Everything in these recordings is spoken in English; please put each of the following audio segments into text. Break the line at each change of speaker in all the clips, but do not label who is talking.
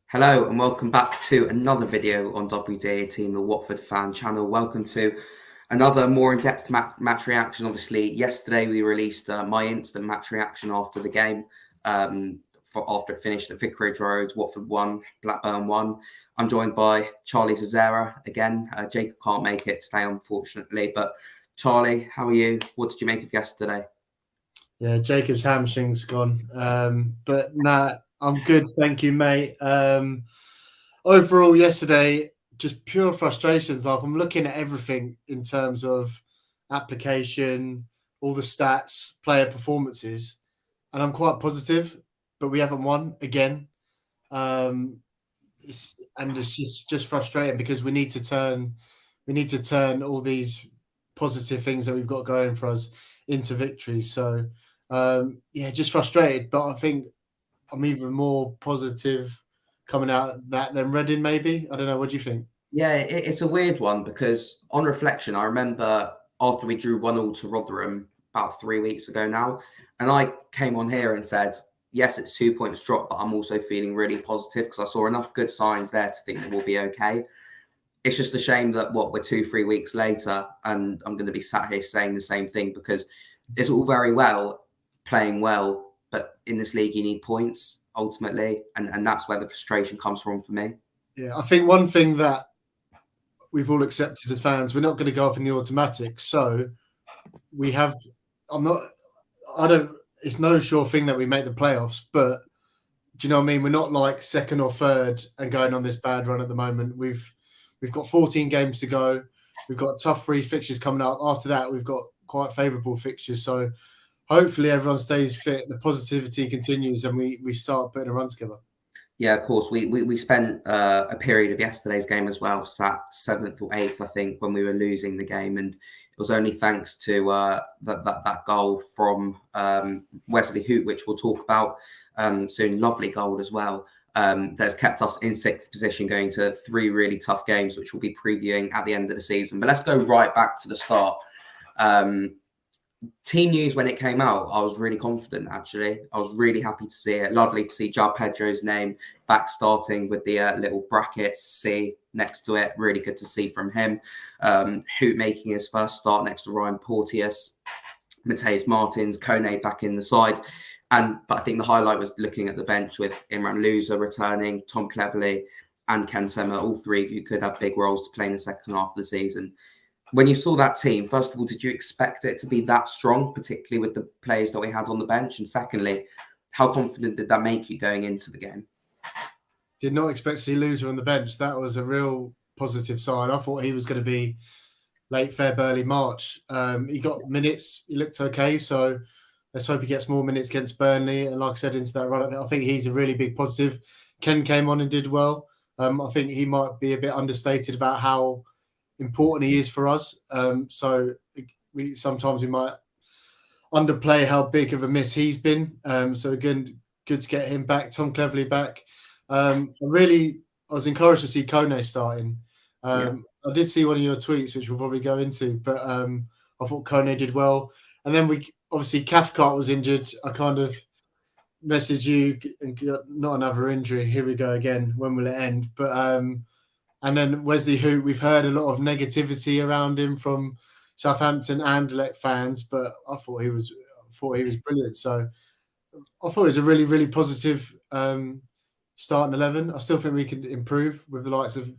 Hello and welcome back to another video on WD18, the Watford fan channel. Welcome to another more in-depth match reaction. Obviously, yesterday we released my instant match reaction after the game. After it finished at Vicarage Road, Watford won, Blackburn won. I'm joined by Charlie Zazzera again. Jacob can't make it today, unfortunately. But Charlie, how are you? What did you make of yesterday?
Yeah, Jacob's hamstring's gone. But nah, I'm good. Thank you, mate. Overall, yesterday, just pure frustrations. Like, I'm looking at everything in terms of application, all the stats, player performances, and I'm quite positive, but we haven't won again. It's just frustrating because we need to turn all these positive things that we've got going for us into victories. So yeah, just frustrated, but I think I'm even more positive coming out of that than Reading. Maybe, I don't know. What do you think?
Yeah, it's a weird one because on reflection, I remember after we drew 1-1 to Rotherham about 3 weeks ago now, and I came on here and said, yes, it's 2 points drop, but I'm also feeling really positive because I saw enough good signs there to think that we'll be okay. It's just a shame that we're 2-3 weeks later and I'm going to be sat here saying the same thing because it's all very well playing well, but in this league you need points ultimately, and that's where the frustration comes from for me.
Yeah, I think one thing that we've all accepted as fans, we're not going to go up in the automatic. So we have. I'm not. I don't. It's no sure thing that we make the playoffs, but do you know what I mean? We're not like second or third and going on this bad run at the moment. We've got 14 games to go. We've got tough 3 fixtures coming up. After that, we've got quite favourable fixtures. So hopefully everyone stays fit, the positivity continues, and we start putting a run together.
Yeah, of course. We spent a period of yesterday's game as well, sat 7th or 8th, I think, when we were losing the game, and it was only thanks to that goal from Wesley Hoedt, which we'll talk about soon. Lovely goal as well. That's kept us in 6th position going to 3 really tough games, which we'll be previewing at the end of the season. But let's go right back to the start. Team news when it came out, I was really confident, actually. I was really happy to see it. Lovely to see João Pedro's name back starting with the little brackets C next to it. Really good to see from him. Hoedt making his first start next to Ryan Porteous. Mateus Martins, Kone back in the side. But I think the highlight was looking at the bench with Imran Louza returning, Tom Cleverley and Ken Sema, all 3 who could have big roles to play in the second half of the season. When you saw that team, first of all, did you expect it to be that strong, particularly with the players that we had on the bench? And secondly, how confident did that make you going into the game?
Did not expect to see Loser on the bench. That was a real positive sign. I thought he was going to be late Feb, early March. He got minutes. He looked okay. So let's hope he gets more minutes against Burnley. And like I said, into that run, I think he's a really big positive. Ken came on and did well. I think he might be a bit understated about how important he is for us. So sometimes we might underplay how big of a miss he's been. So again, good to get him back. Tom Cleverley back. I was encouraged to see Kone starting. I did see one of your tweets, which we'll probably go into, but I thought Kone did well. And then obviously Cathcart was injured. I kind of messaged you and got not another injury. Here we go again. When will it end? But and then Wesley Hoedt, we've heard a lot of negativity around him from Southampton and Anderlecht fans, but I thought he was brilliant. So I thought it was a really, really positive starting 11. I still think we could improve with the likes of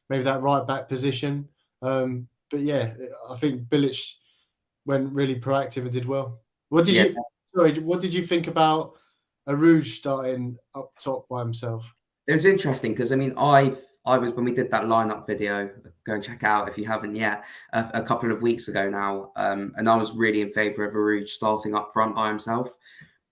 maybe that right back position. But yeah, I think Bilic went really proactive and did well. What did you think about Arouge starting up top by himself?
It was interesting because I mean, I was when we did that lineup video. Go and check out if you haven't yet. A couple of weeks ago now, and I was really in favour of Arouge starting up front by himself.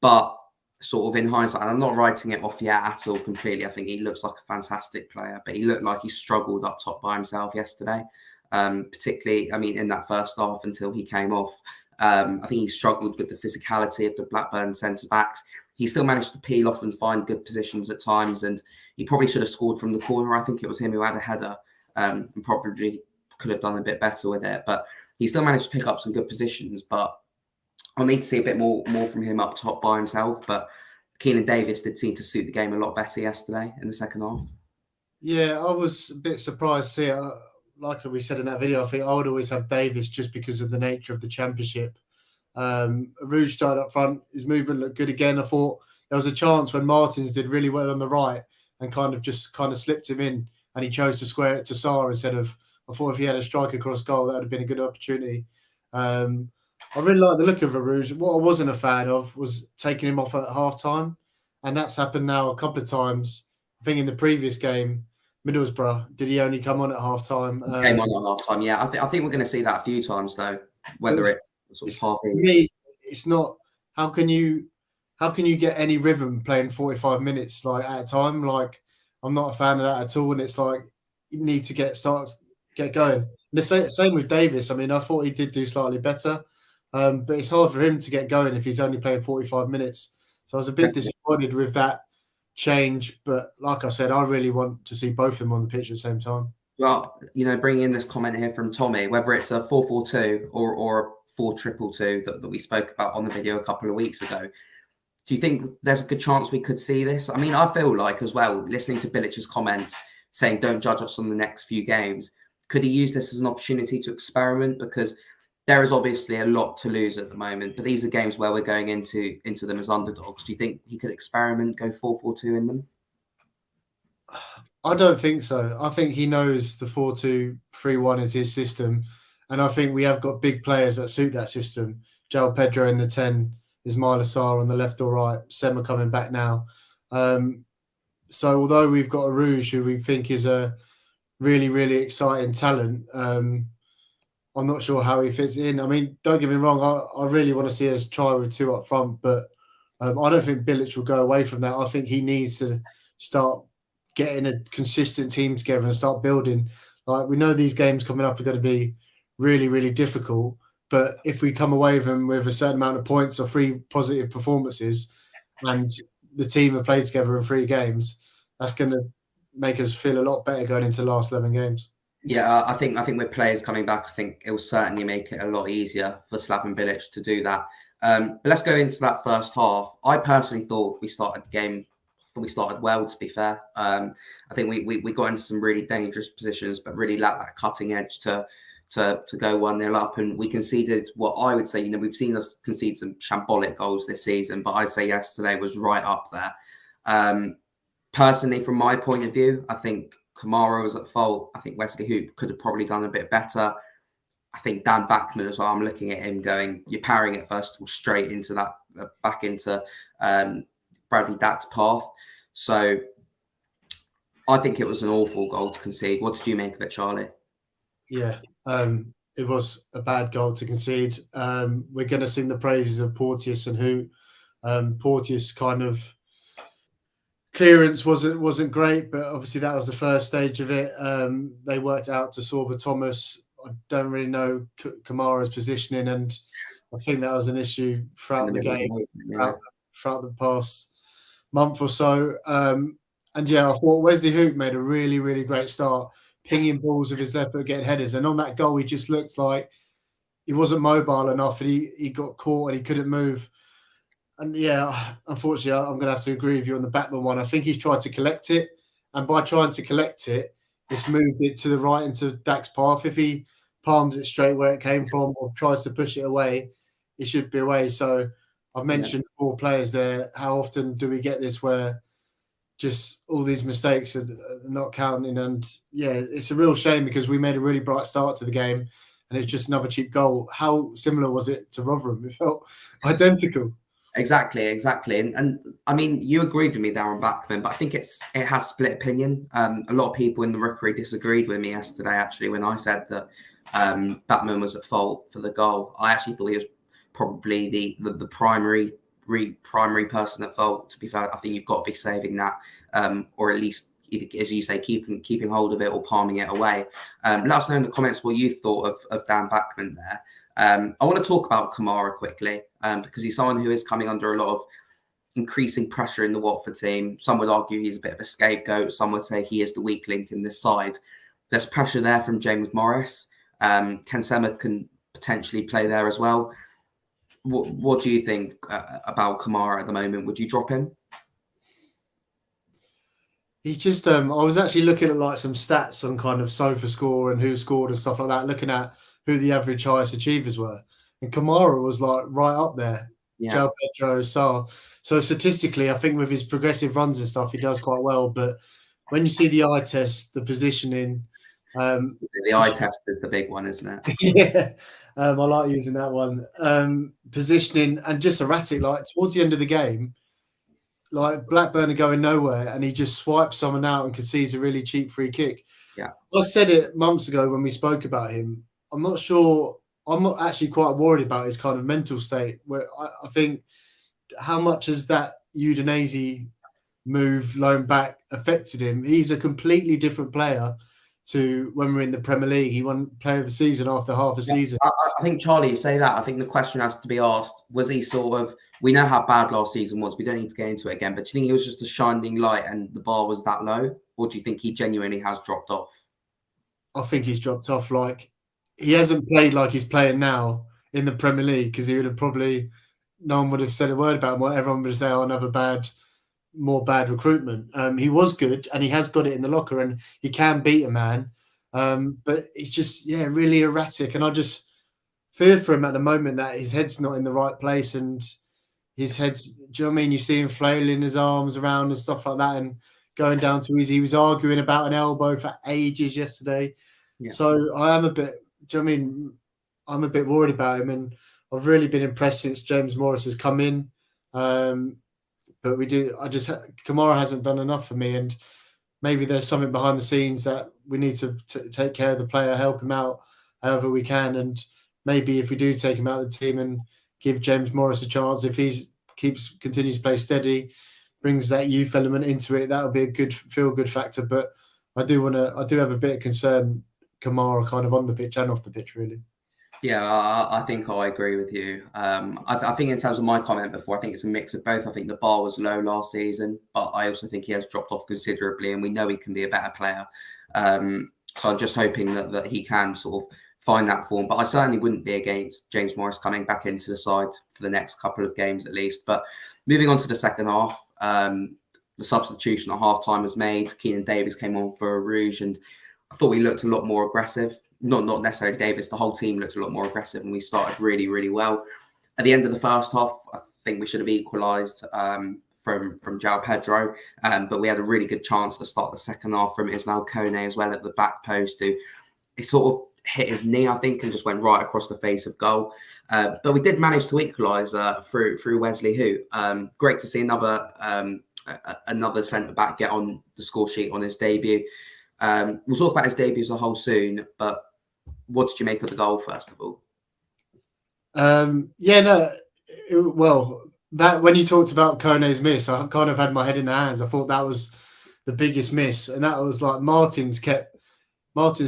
But sort of in hindsight, and I'm not writing it off yet at all completely. I think he looks like a fantastic player, but he looked like he struggled up top by himself yesterday. Particularly, I mean, in that first half until he came off. I think he struggled with the physicality of the Blackburn centre backs. He still managed to peel off and find good positions at times, and he probably should have scored from the corner. I think it was him who had a header, and probably could have done a bit better with it. But he still managed to pick up some good positions. But I'll need to see a bit more from him up top by himself. But Keenan Davis did seem to suit the game a lot better yesterday in the second half.
Yeah, I was a bit surprised to see it. Like we said in that video, I think I would always have Davis just because of the nature of the championship. Rouge started up front. His movement looked good again. I thought there was a chance when Martins did really well on the right and kind of slipped him in, and he chose to square it to Sarr instead of. I thought if he had a strike across goal, that would have been a good opportunity. I really like the look of Rouge. What I wasn't a fan of was taking him off at half time, and that's happened now a couple of times. I think in the previous game, Middlesbrough, did he only come on at half time?
Came on at half time, yeah. I think we're going to see that a few times though. Whether it's sort of half.
For me, it's not. How can you get any rhythm playing 45 minutes like at a time? Like, I'm not a fan of that at all. And it's like you need to get going. And the same with Davis. I mean, I thought he did do slightly better, but it's hard for him to get going if he's only playing 45 minutes. So I was a bit disappointed with that change. But like I said, I really want to see both of them on the pitch at the same time.
Well, bringing in this comment here from Tommy, whether it's a 4-4-2 or a 4-2-2 that we spoke about on the video a couple of weeks ago, do you think there's a good chance we could see this? I mean, I feel like as well, listening to Bilic's comments saying don't judge us on the next few games, could he use this as an opportunity to experiment? Because there is obviously a lot to lose at the moment, but these are games where we're going into them as underdogs. Do you think he could experiment, go 4-4-2 in them?
I don't think so. I think he knows the 4-2-3-1 is his system. And I think we have got big players that suit that system. João Pedro in the 10, Ismaila Sarr on the left or right, Sema coming back now. So although we've got a Rouge who we think is a really, really exciting talent, I'm not sure how he fits in. I mean, don't get me wrong, I really want to see us try with two up front, but I don't think Bilic will go away from that. I think he needs to start getting a consistent team together and start building. Like, we know these games coming up are going to be really, really difficult, but if we come away with them with a certain amount of points or 3 positive performances and the team have played together in 3 games, that's going to make us feel a lot better going into the last 11 games.
Yeah, I think with players coming back, I think it will certainly make it a lot easier for Slaven Bilic to do that. But let's go into that first half. I personally thought we started the game. We started well, to be fair. I think we got into some really dangerous positions, but really lacked that cutting edge to go 1-0 up. And we conceded what I would say, we've seen us concede some shambolic goals this season, but I'd say yesterday was right up there. Personally, from my point of view, I think Kamara was at fault. I think Wesley Hoedt could have probably done a bit better. I think Dan Backman as well. I'm looking at him going, you're parrying it first of all straight into that, back into Bradley Dack's path. So I think it was an awful goal to concede. What did you make of it, Charlie?
Yeah, it was a bad goal to concede. We're going to sing the praises of Porteous and Hoedt. Porteous kind of clearance wasn't great, but obviously that was the first stage of it. They worked out to Sorba Thomas. I don't really know Kamara's positioning, and I think that was an issue throughout the game, throughout the past month or so. And yeah, I thought Wesley Hoedt made a really, really great start, pinging balls with his left foot, getting headers. And on that goal, he just looked like he wasn't mobile enough, and he got caught and he couldn't move. And yeah, unfortunately, I'm going to have to agree with you on the Backman one. I think he's tried to collect it, and by trying to collect it, it's moved it to the right into Dack's path. If he palms it straight where it came from or tries to push it away, it should be away. So I've mentioned 4 players there. How often do we get this where just all these mistakes are not counting? And yeah, it's a real shame because we made a really bright start to the game and it's just another cheap goal. How similar was it to Rotherham? It felt identical.
Exactly. And I mean, you agreed with me there on Backman, but I think it has split opinion. A lot of people in the Rookery disagreed with me yesterday, actually, when I said that Backman was at fault for the goal. I actually thought he was probably the primary person at fault. To be fair, I think you've got to be saving that, or at least, as you say, keeping hold of it or palming it away. Let us know in the comments what you thought of Dan Backman there. I want to talk about Kamara quickly because he's someone who is coming under a lot of increasing pressure in the Watford team. Some would argue he's a bit of a scapegoat. Some would say he is the weak link in this side. There's pressure there from James Morris. Ken Sema can potentially play there as well. What do you think about Kamara at the moment? Would you drop him?
He's just I was actually looking at like some stats on kind of Sofa Score and who scored and stuff like that, looking at who the average highest achievers were. And Kamara was like right up there.
Yeah.
João Pedro, Sarr. So statistically, I think with his progressive runs and stuff, he does quite well. But when you see the eye test, the positioning,
The eye test is the big one, isn't it?
yeah, I like using that one. Positioning and just erratic. Like towards the end of the game, like Blackburn are going nowhere, and he just swipes someone out and concedes a really cheap free kick.
Yeah,
I said it months ago when we spoke about him. I'm not sure. I'm not actually quite worried about his kind of mental state. Where I think how much has that Udinese move loan back affected him? He's a completely different player to when we're in the Premier League. He won Player of the Season after half a season.
I think, Charlie, you say that. I think the question has to be asked, was he sort of, we know how bad last season was. We don't need to get into it again. But do you think he was just a shining light and the bar was that low? Or do you think he genuinely has dropped off?
I think he's dropped off. Like, he hasn't played like he's playing now in the Premier League, because he would have probably, no one would have said a word about him. Everyone would say, oh, another more bad recruitment. He was good and he has got it in the locker and he can beat a man. But it's just, really erratic. And I just fear for him at the moment that his head's not in the right place, and his head's, do you know what I mean? You see him flailing his arms around and stuff like that and going down too easy. He was arguing about an elbow for ages yesterday. Yeah. So I am a bit, do you know what I mean? I'm a bit worried about him, and I've really been impressed since James Morris has come in. But Kamara hasn't done enough for me, and maybe there's something behind the scenes that we need to take care of the player, help him out however we can. And maybe if we do take him out of the team and give James Morris a chance, if he continues to play steady, brings that youth element into it, that'll be a good feel-good factor. But I do have a bit of concern, Kamara, kind of on the pitch and off the pitch, really.
Yeah, I think I agree with you. I think in terms of my comment before, I think it's a mix of both. I think the bar was low last season, but I also think he has dropped off considerably, and we know he can be a better player. So I'm just hoping that he can sort of find that form. But I certainly wouldn't be against James Morris coming back into the side for the next couple of games at least. But moving on to the second half, the substitution at half-time was made. Keenan Davis came on for Rouge, and I thought we looked a lot more aggressive. Not necessarily Davis, the whole team looked a lot more aggressive, and we started really, really well. At the end of the first half, I think we should have equalised from João Pedro, but we had a really good chance to start the second half from Ismail Kone as well at the back post, who he sort of hit his knee, I think, and just went right across the face of goal. But we did manage to equalise through Wesley Hoedt. Great to see another centre-back get on the score sheet on his debut. We'll talk about his debut as a whole soon, but what did you make of the goal, first of all?
That when you talked about Kone's miss, I kind of had my head in the hands. I thought that was the biggest miss, and that was like Martin's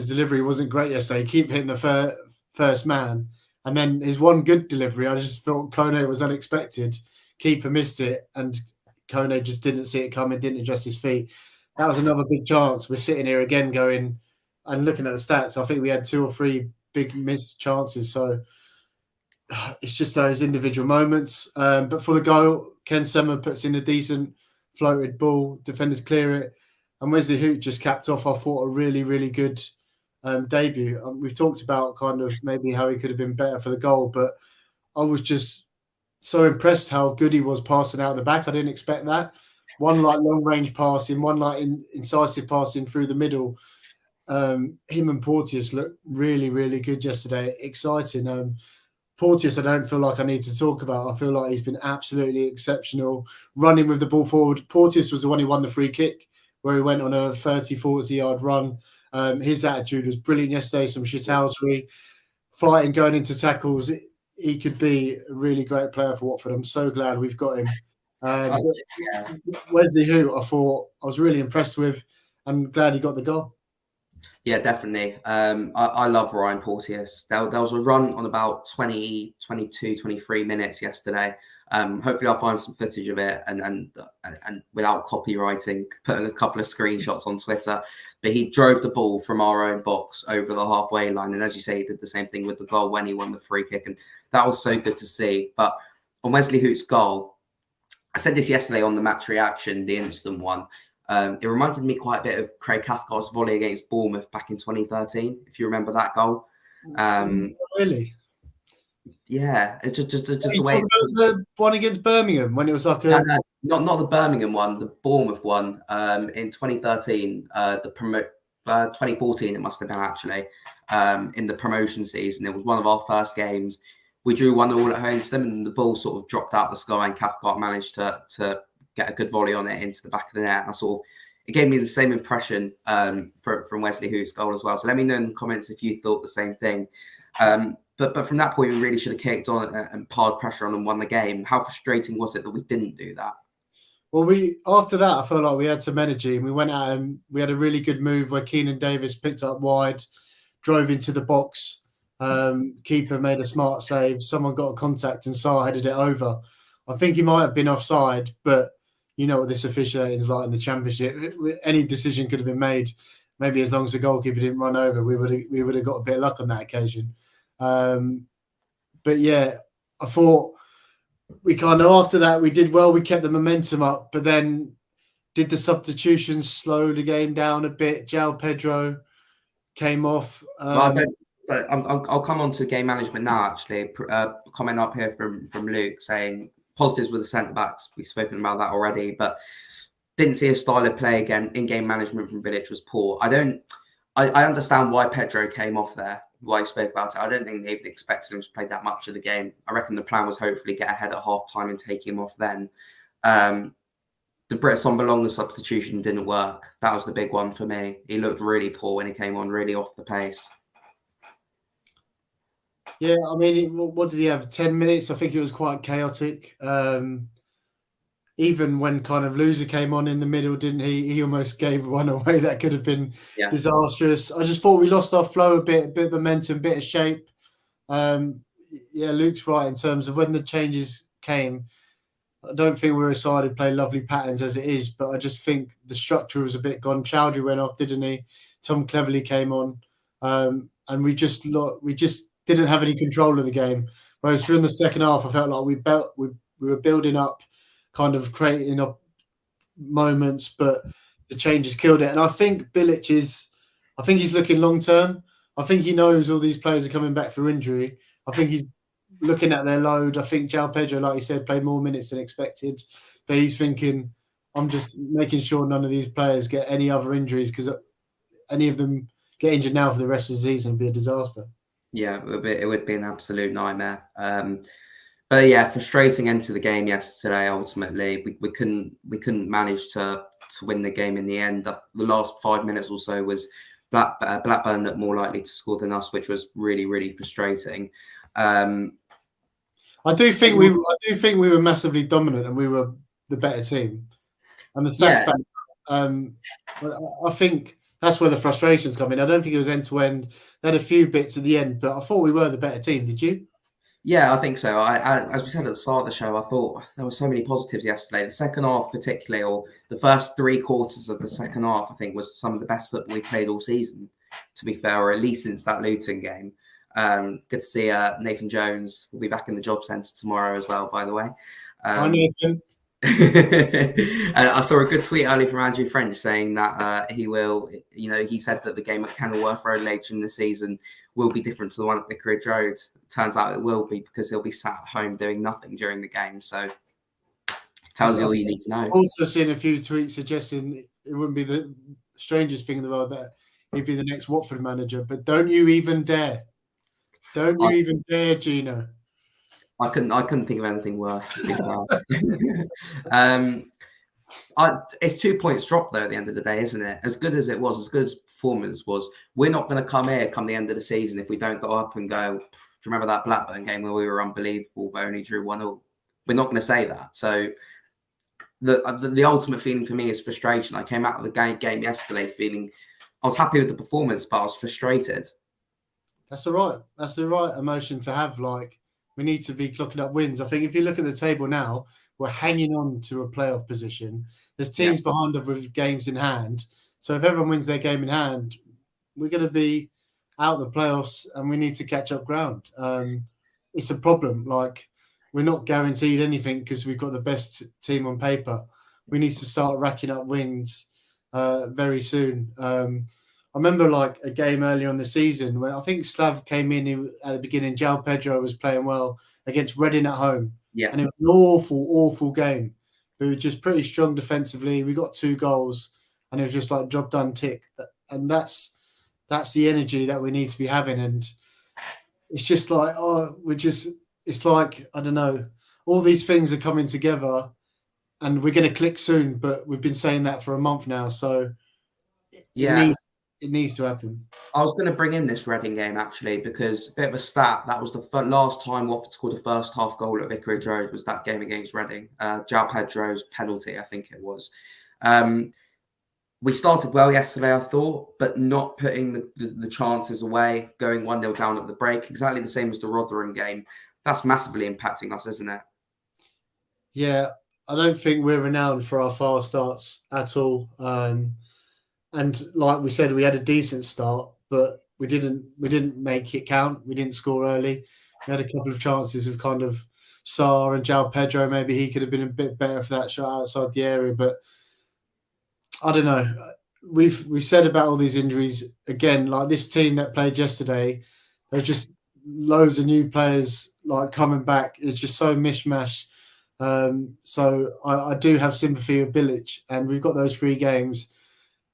delivery wasn't great yesterday. He kept hitting the first man, and then his one good delivery, I just thought Kone was unexpected. Keeper missed it, and Kone just didn't see it coming, didn't adjust his feet. That was another big chance. We're sitting here again going and looking at the stats. I think we had 2 or 3 big missed chances. So it's just those individual moments. But for the goal, Ken Sema puts in a decent floated ball. Defenders clear it. And Wesley Hoedt just capped off, I thought, a really, really good debut. We've talked about kind of maybe how he could have been better for the goal, but I was just so impressed how good he was passing out the back. I didn't expect that. One like long range passing, one like incisive passing through the middle. Him and Porteous looked really, really good yesterday. Exciting. Porteous, I don't feel like I need to talk about. I feel like he's been absolutely exceptional running with the ball forward. Porteous was the one who won the free kick, where he went on a 30, 40-yard run. His attitude was brilliant yesterday. Some shithousery, fighting, going into tackles. He could be a really great player for Watford. I'm so glad we've got him. Wesley Hoedt, I thought I was really impressed with, and glad he got the goal.
Yeah, definitely. I love Ryan Porteous. There was a run on about 20, 22, 23 minutes yesterday. Hopefully I'll find some footage of it and without copywriting, put a couple of screenshots on Twitter. But he drove the ball from our own box over the halfway line. And as you say, he did the same thing with the goal when he won the free kick. And that was so good to see. But on Wesley Hoedt's goal, I said this yesterday on the match reaction, the instant one. It reminded me quite a bit of Craig Cathcart's volley against Bournemouth back in 2013, if you remember that goal.
Really?
Yeah, it's just the way it's
the one against Birmingham when it was like a
not the Birmingham one, the Bournemouth one in 2013, 2014 it must have been actually, in the promotion season. It was one of our first games. We drew 1-1 at home to them, and the ball sort of dropped out the sky, and Cathcart managed to get a good volley on it into the back of the net. And it gave me the same impression from Wesley Hoedt's goal as well. So let me know in the comments if you thought the same thing. But from that point, we really should have kicked on and piled pressure on and won the game. How frustrating was it that we didn't do that?
Well, after that, I felt like we had some energy, and we went out and we had a really good move where Keenan Davis picked up wide, drove into the box. Keeper made a smart save. Someone got a contact and Sarr headed it over. I think he might have been offside, but you know what this officiating is like in the Championship. Any decision could have been made. Maybe as long as the goalkeeper didn't run over, we would have got a bit of luck on that occasion. But yeah, I thought we kind of, after that, we did well. We kept the momentum up, but then did the substitutions slow the game down a bit. João Pedro came off.
I'll come on to game management now, actually. Comment up here from Luke saying positives with the centre-backs. We've spoken about that already, but didn't see a style of play again. In-game management from Bilic was poor. I understand why Pedro came off there, why you spoke about it. I don't think they even expected him to play that much of the game. I reckon the plan was hopefully get ahead at half-time and take him off then. The Britt Sombalonga substitution didn't work. That was the big one for me. He looked really poor when he came on, really off the pace.
Yeah, I mean, what did he have? 10 minutes? I think it was quite chaotic. Even when kind of Loser came on in the middle, didn't he? He almost gave one away that could have been disastrous. I just thought we lost our flow a bit of momentum, bit of shape. Yeah, Luke's right in terms of when the changes came. I don't think we were a side who play lovely patterns as it is, but I just think the structure was a bit gone. Chowdhury went off, didn't he? Tom Cleverley came on, and we just didn't have any control of the game. Whereas during the second half, I felt like we were building up, kind of creating up moments, but the changes killed it. And I think Bilic he's looking long term. I think he knows all these players are coming back for injury. I think he's looking at their load. I think João Pedro, like you said, played more minutes than expected, but he's thinking, I'm just making sure none of these players get any other injuries, because any of them get injured now for the rest of the season would be a disaster.
Yeah, it would be an absolute nightmare. But yeah, frustrating end to the game yesterday. Ultimately, we couldn't manage to win the game in the end. The last 5 minutes or so was Blackburn looked more likely to score than us, which was really, really frustrating.
I do think we were massively dominant and we were the better team. And the stats back, I think that's where the frustrations come in. I don't think it was end to end. They had a few bits at the end, but I thought we were the better team. Did you?
Yeah, I think so. As we said at the start of the show, I thought there were so many positives yesterday. The second half, particularly, or the first 3 quarters of the second half, I think was some of the best football we played all season, to be fair, or at least since that Luton game. Good to see Nathan Jones will be back in the job centre tomorrow as well, by the way.
Hi, Nathan.
I saw a good tweet earlier from Andrew French saying that he said that the game at Kenilworth Road later in the season will be different to the one at Vicarage Road. Turns out it will be, because he'll be sat at home doing nothing during the game. So tells you all you need to know.
Also seen a few tweets suggesting it wouldn't be the strangest thing in the world that he'd be the next Watford manager, but don't you even dare. Don't you even dare, Gino.
I couldn't think of anything worse. It's 2 points drop though at the end of the day, isn't it? As good as it was, as good as performance was, we're not going to come here come the end of the season if we don't go up and go, do you remember that Blackburn game where we were unbelievable but only drew 1-1? We're not going to say that. So the ultimate feeling for me is frustration. I came out of the game yesterday feeling I was happy with the performance, but I was frustrated.
That's the right emotion to have. Like, We need to be clocking up wins. I think if you look at the table now, we're hanging on to a playoff position. There's teams behind us with games in hand. So if everyone wins their game in hand, we're going to be out of the playoffs and we need to catch up ground. It's a problem. Like, we're not guaranteed anything because we've got the best team on paper. We need to start racking up wins very soon. I remember like a game earlier on the season when I think Slav came in at the beginning. João Pedro was playing well against Reading at home.
Yeah.
And it was an awful, awful game. We were just pretty strong defensively. We got 2 goals and it was just like job done, tick. And that's the energy that we need to be having. And it's just like, it's like, I don't know, all these things are coming together and we're going to click soon, but we've been saying that for a month now. So it needs to happen.
I was going to bring in this Reading game actually because a bit of a stat. That was the last time Watford scored a first half goal at Vicarage Road was that game against Reading. João Pedro's penalty, I think it was. We started well yesterday, I thought, but not putting the chances away, going 1-0 down at the break, exactly the same as the Rotherham game. That's massively impacting us, isn't it?
Yeah, I don't think we're renowned for our fast starts at all. And like we said, we had a decent start, but we didn't make it count. We didn't score early. We had a couple of chances with kind of Sarr and João Pedro. Maybe he could have been a bit better for that shot outside the area, but I don't know. We've said about all these injuries again. Like this team that played yesterday, there's just loads of new players like coming back. It's just so mishmash. So I do have sympathy with Bilic, and we've got those 3 games.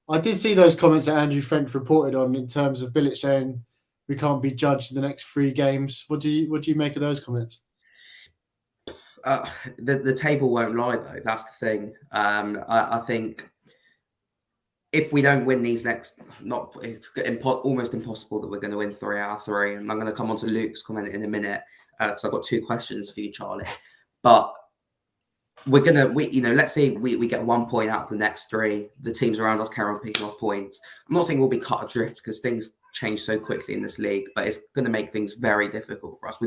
I did see those comments that Andrew French reported on in terms of Bilic saying we can't be judged in the next 3 games. What do you make of those comments?
The table won't lie though. That's the thing. I think if we don't win these next, it's almost impossible that we're going to win 3 out of 3. And I'm going to come on to Luke's comment in a minute because I've got 2 questions for you, Charlie. But we're gonna, let's say we get 1 point out of the next 3. The teams around us carry on picking off points. I'm not saying we'll be cut adrift because things change so quickly in this league, but it's going to make things very difficult for us.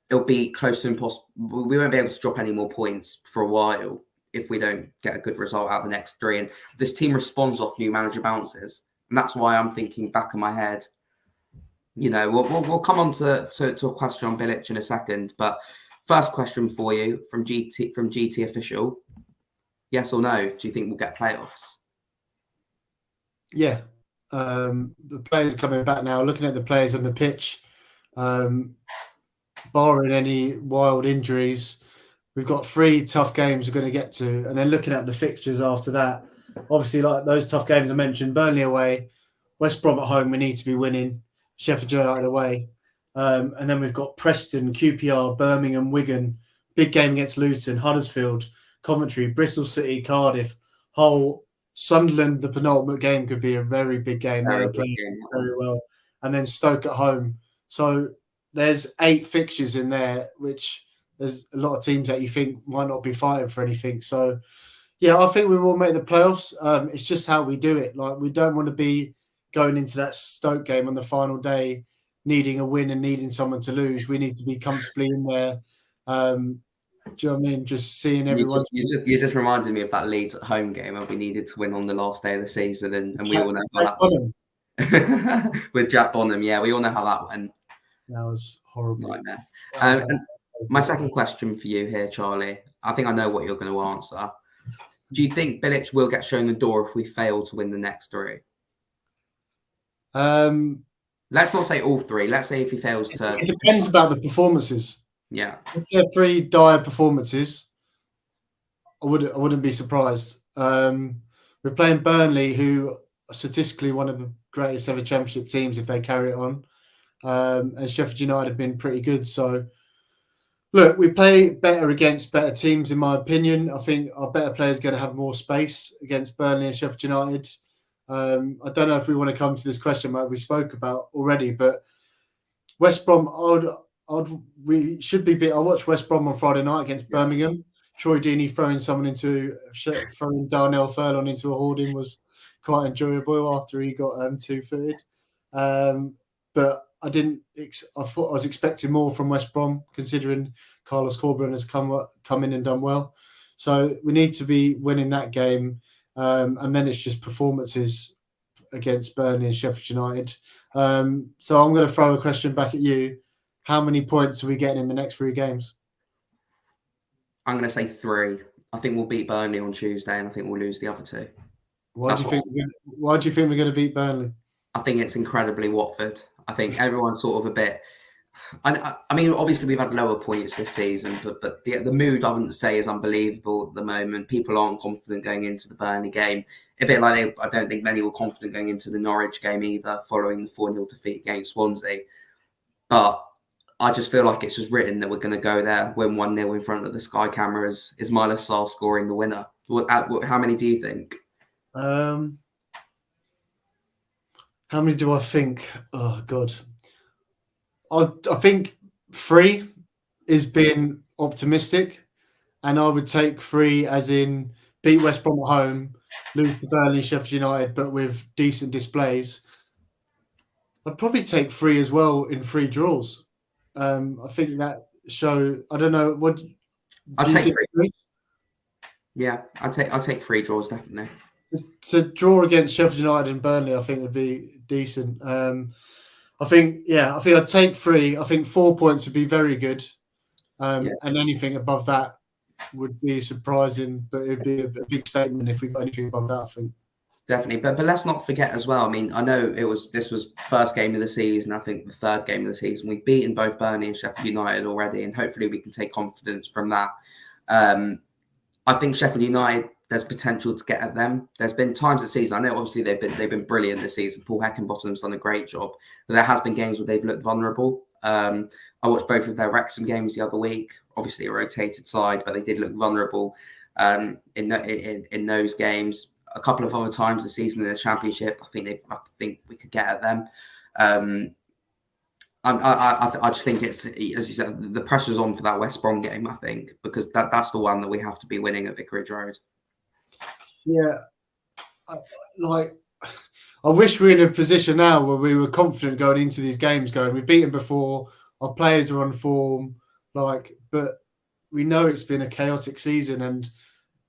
It'll be close to impossible. We won't be able to drop any more points for a while if we don't get a good result out of the next 3. And this team responds off new manager bounces, and that's why I'm thinking back of my head. We'll come on to a question on Bilic in a second, but. First question for you from GT Official. Yes or no? Do you think we'll get playoffs?
Yeah. The players are coming back now. Looking at the players on the pitch, barring any wild injuries, we've got 3 tough games we're going to get to. And then looking at the fixtures after that, obviously like those tough games I mentioned, Burnley away, West Brom at home, we need to be winning, Sheffield United away. And then we've got Preston, QPR, Birmingham, Wigan, big game against Luton, Huddersfield, Coventry, Bristol City, Cardiff, Hull, Sunderland. The penultimate game could be a very big game. They're playing very well. And then Stoke at home. So there's 8 fixtures in there, which there's a lot of teams that you think might not be fighting for anything. So, yeah, I think we will make the playoffs. It's just how we do it. Like, we don't want to be going into that Stoke game on the final day needing a win and needing someone to lose. We need to be comfortably in there. Do you know what I mean? Just seeing everyone.
You just reminded me of that Leeds at home game where we needed to win on the last day of the season, and we all know how that went. With Jack Bonham, yeah, we all know how that went.
That was horrible.
Nightmare. And my second question for you here, Charlie, I think I know what you're going to answer. Do you think Bilic will get shown the door if we fail to win the next 3? Let's not say all 3. Let's say if he fails to.
It depends about the performances.
Yeah.
If there are 3 dire performances, I wouldn't be surprised. We're playing Burnley, who are statistically one of the greatest ever Championship teams if they carry it on. And Sheffield United have been pretty good. So, look, we play better against better teams, in my opinion. I think our better players are going to have more space against Burnley and Sheffield United. I don't know if we want to come to this question that we spoke about already, but West Brom, we should be beat. I watched West Brom on Friday night against Birmingham. Troy Deeney throwing Darnell Furlong into a hoarding was quite enjoyable after he got 2-footed. But I didn't. I thought I was expecting more from West Brom, considering Carlos Corberán has come in and done well. So we need to be winning that game, and then it's just performances against Burnley and Sheffield United. So I'm going to throw a question back at you. How many points are we getting in the next 3 games?
I'm going to say 3. I think we'll beat Burnley on Tuesday, and I think we'll lose the other 2.
Why do you think we're going to beat Burnley?
I think it's incredibly Watford. I think everyone's sort of a bit. I mean, obviously we've had lower points this season, but the mood I wouldn't say is unbelievable at the moment. People aren't confident going into the Burnley game. A bit like I don't think many were confident going into the Norwich game either, following the 4-0 defeat against Swansea. But I just feel like it's just written that we're going to go there, win 1-0 in front of the Sky cameras. Ismaila Sarr scoring the winner. How many do you think?
How many do I think? Oh God, I think 3 is being optimistic, and I would take 3 as in beat West Brom at home, lose to Burnley, Sheffield United, but with decent displays. I'd probably take 3 as well in 3 draws. I think that show. I don't know what.
I'll take 3. Yeah, I'll take 3 draws definitely.
To draw against Sheffield United and Burnley, I think would be decent. I think I'd take 3. I think 4 points would be very good, and anything above that would be surprising. But it'd be a big statement if we got anything above that, I think.
Definitely, but let's not forget as well. I mean, I know this was first game of the season. I think the 3rd game of the season. We've beaten both Burnley and Sheffield United already, and hopefully we can take confidence from that. I think Sheffield United, there's potential to get at them. There's been times this season. I know obviously they've been brilliant this season. Paul Heckingbottom's done a great job, but there has been games where they've looked vulnerable. I watched both of their Wrexham games the other week. Obviously a rotated side, but they did look vulnerable in those games. A couple of other times this season in the Championship, I think we could get at them. I just think it's, as you said, the pressure's on for that West Brom game. I think because that's the one that we have to be winning at Vicarage Road.
Yeah, I wish we were in a position now where we were confident going into these games. We've beaten before, our players are on form, but we know it's been a chaotic season and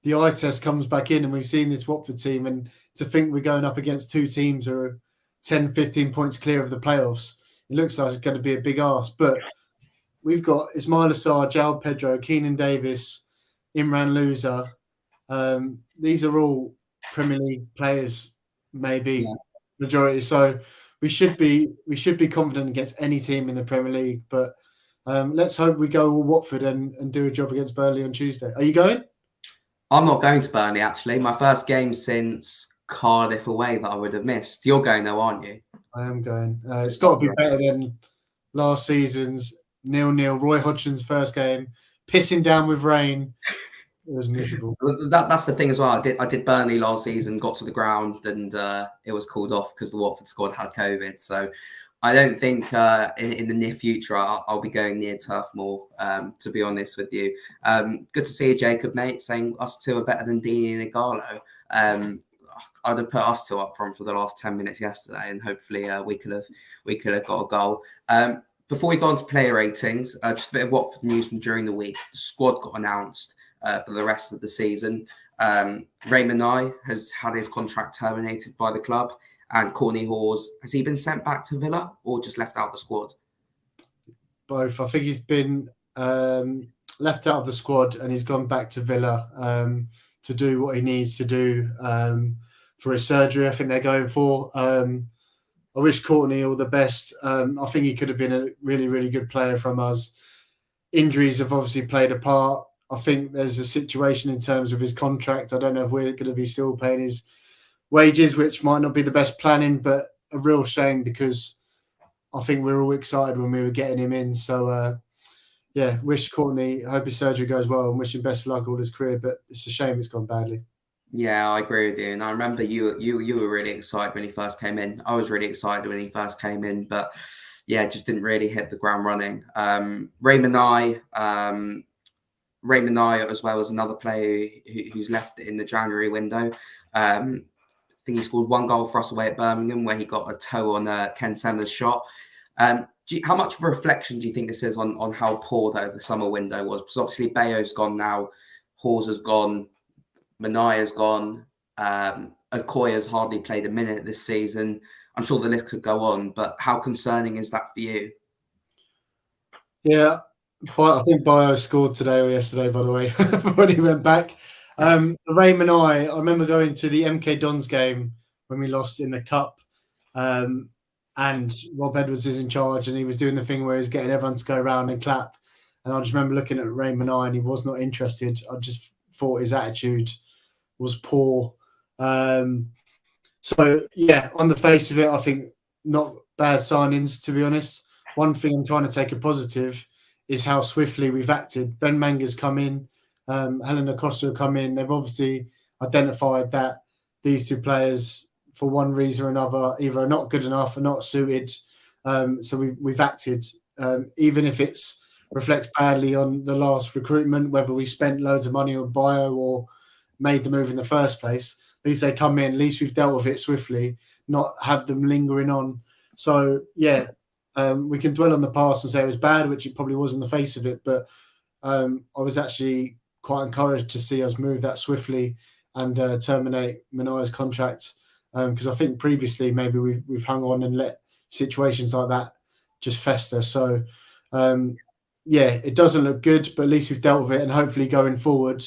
the eye test comes back in and we've seen this Watford team, and to think we're going up against 2 teams that are 10, 15 points clear of the playoffs, it looks like it's going to be a big ask. But we've got Ismaila Sarr, João Pedro, Keenan Davis, Imran Louza. These are all Premier League players, maybe majority. So we should be confident against any team in the Premier League. But let's hope we go all Watford and do a job against Burnley on Tuesday. Are you going?
I'm not going to Burnley, actually. My first game since Cardiff away that I would have missed. You're going though, aren't you?
I am going. It's got to be better than last season's 0-0. Roy Hodgson's first game, pissing down with rain. It was miserable.
That's the thing as well. I did Burnley last season, got to the ground, and it was called off because the Watford squad had COVID. So I don't think in the near future I'll be going near Turf Moor, to be honest with you. Good to see you, Jacob, mate, saying us 2 are better than Dini and Igalo. I'd have put us 2 up front for the last 10 minutes yesterday, and hopefully we could have got a goal. Before we go on to player ratings, just a bit of Watford news from during the week. The squad got announced for the rest of the season. Raymond Nye has had his contract terminated by the club. And Courtney Hawes, has he been sent back to Villa or just left out the squad?
Both. I think he's been left out of the squad and he's gone back to Villa to do what he needs to do for his surgery. I think they're going for. I wish Courtney all the best. I think he could have been a really, really good player from us. Injuries have obviously played a part. I think there's a situation in terms of his contract. I don't know if we're going to be still paying his wages, which might not be the best planning, but a real shame because I think we were all excited when we were getting him in. So, wish Courtney, I hope his surgery goes well and wish him best of luck all his career, but it's a shame it's gone badly.
Yeah, I agree with you. And I remember you were really excited when he first came in. I was really excited when he first came in, but just didn't really hit the ground running. Raymond Nye as well as another player who's left in the January window. I think he scored 1 goal for us away at Birmingham where he got a toe on Ken Sema's shot. How much of a reflection do you think this is on how poor the summer window was? Because obviously Bayo's gone now, Hawes has gone, Manaya's gone, Okoye's hardly played a minute this season. I'm sure the list could go on, but how concerning is that for you?
Yeah, I think Bayo scored today or yesterday, by the way, when he went back. Raymond, I remember going to the MK Dons game when we lost in the cup, and Rob Edwards was in charge, and he was doing the thing where he's getting everyone to go around and clap. And I just remember looking at Raymond, and he was not interested. I just thought his attitude was poor. So yeah, on the face of it, I think not bad signings, to be honest. One thing I'm trying to take a positive is how swiftly we've acted. Ben Manga's come in, Helen Acosta have come in. They've obviously identified that these two players, for one reason or another, either are not good enough or not suited. So we've acted, even if it reflects badly on the last recruitment, whether we spent loads of money on Bio or made the move in the first place. At least they come in. At least we've dealt with it swiftly, not have them lingering on. So yeah, we can dwell on the past and say it was bad, which it probably was in the face of it. But I was actually quite encouraged to see us move that swiftly and terminate Manaya's contract, because I think previously maybe we've hung on and let situations like that just fester. So yeah, it doesn't look good, but at least we've dealt with it, and hopefully going forward,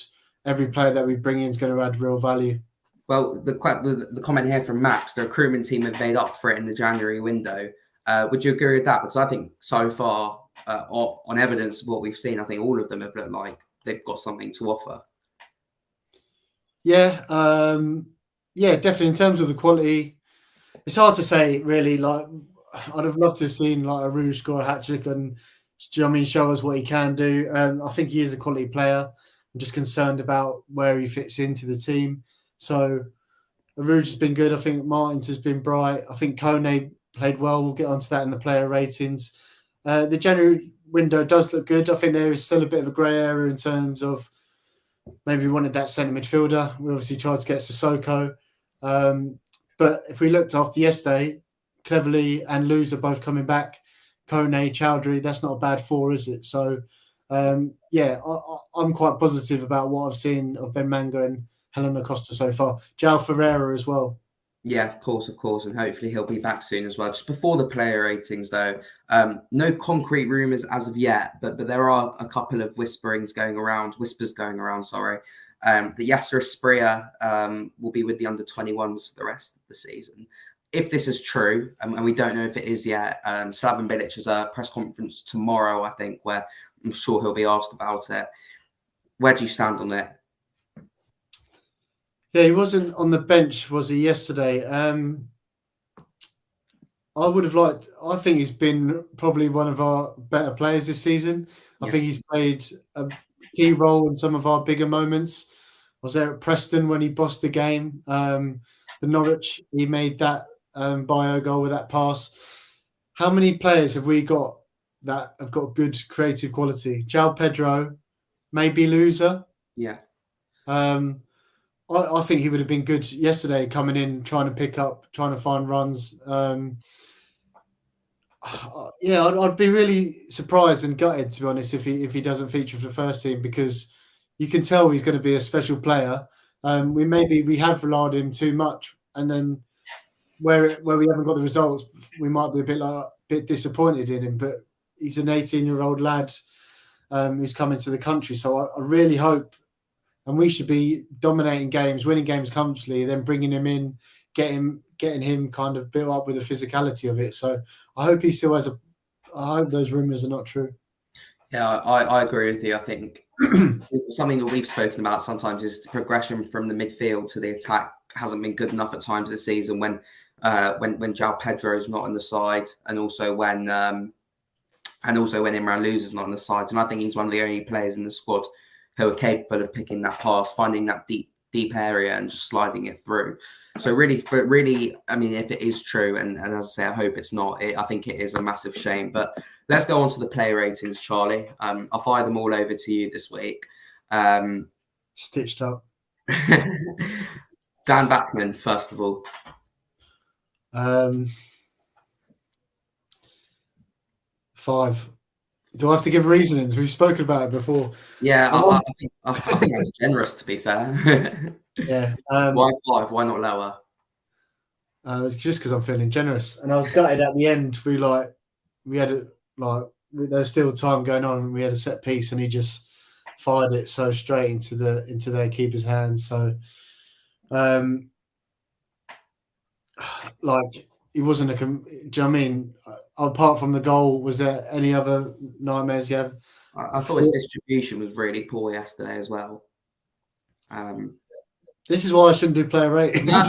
every player that we bring in is going to add real value.
Well, the comment here from Max, the recruitment team have made up for it in the January window. Would you agree with that? Because I think so far, on evidence of what we've seen, I think all of them have looked like they've got something to offer.
Yeah, yeah, definitely. In terms of the quality, it's hard to say really. Like, I'd have loved to have seen like a Rouge score a hat trick and, do you know what I mean, show us what he can do. I think he is a quality player. I'm just concerned about where he fits into the team. So Rouge has been good. I think Martins has been bright. I think Kone played well. We'll get onto that in the player ratings. The January window does look good. I think there is still a bit of a grey area in terms of maybe we wanted that centre midfielder. We obviously tried to get Sissoko. But if we looked after yesterday, Cleverly and Luz are both coming back. Kone, Chowdhury, that's not a bad four, is it? So, yeah, I'm quite positive about what I've seen of Ben Manga and Helen Acosta so far. João Ferreira as well.
Yeah, of course, and hopefully he'll be back soon as well. Just before the player ratings, though, no concrete rumours as of yet, but there are a couple of whispers going around. That Yasser Asprilla will be with the under-21s for the rest of the season. If this is true, and we don't know if it is yet, Slaven Bilic has a press conference tomorrow, I think, where I'm sure he'll be asked about it. Where do you stand on it?
Yeah, he wasn't on the bench, was he, yesterday? I think he's been probably one of our better players this season. Yeah. I think he's played a key role in some of our bigger moments. I was there at Preston when he bossed the game. The Norwich, he made that Bio goal with that pass. How many players have we got that have got good creative quality? João Pedro, maybe Loser.
Yeah.
I think he would have been good yesterday, coming in, trying to pick up, trying to find runs. Yeah, I'd be really surprised and gutted, to be honest, if he doesn't feature for the first team, because you can tell he's going to be a special player. We have relied on him too much, and then where we haven't got the results, we might be a bit disappointed in him. But he's an 18-year-old lad who's coming to the country, so I really hope. And we should be dominating games, winning games comfortably, then bringing him in, getting him kind of built up with the physicality of it. So I hope he still has I hope those rumours are not true.
Yeah, I agree with you. I think something that we've spoken about sometimes is the progression from the midfield to the attack hasn't been good enough at times this season when João Pedro is not on the side, and also when Imran Luz is not on the side. And I think he's one of the only players in the squad who are capable of picking that pass, finding that deep area and just sliding it through. So really, I mean, if it is true, and as I say, I hope it's not, I think it is a massive shame. But let's go on to the player ratings, Charlie. I'll fire them all over to you this week.
Stitched up.
Dan Backman, first of all.
5. Do I have to give reasonings? We've spoken about it before.
Yeah, I think that's generous, to be fair.
Yeah.
Why 5? Why not lower?
Just because I'm feeling generous, and I was gutted at the end. We had there's still time going on, and we had a set piece, and he just fired it so straight into their keeper's hands. So, he wasn't do you know what I mean? Apart from the goal, was there any other nightmares you have?
I thought his distribution was really poor yesterday as well.
This is why I shouldn't do player ratings.
No,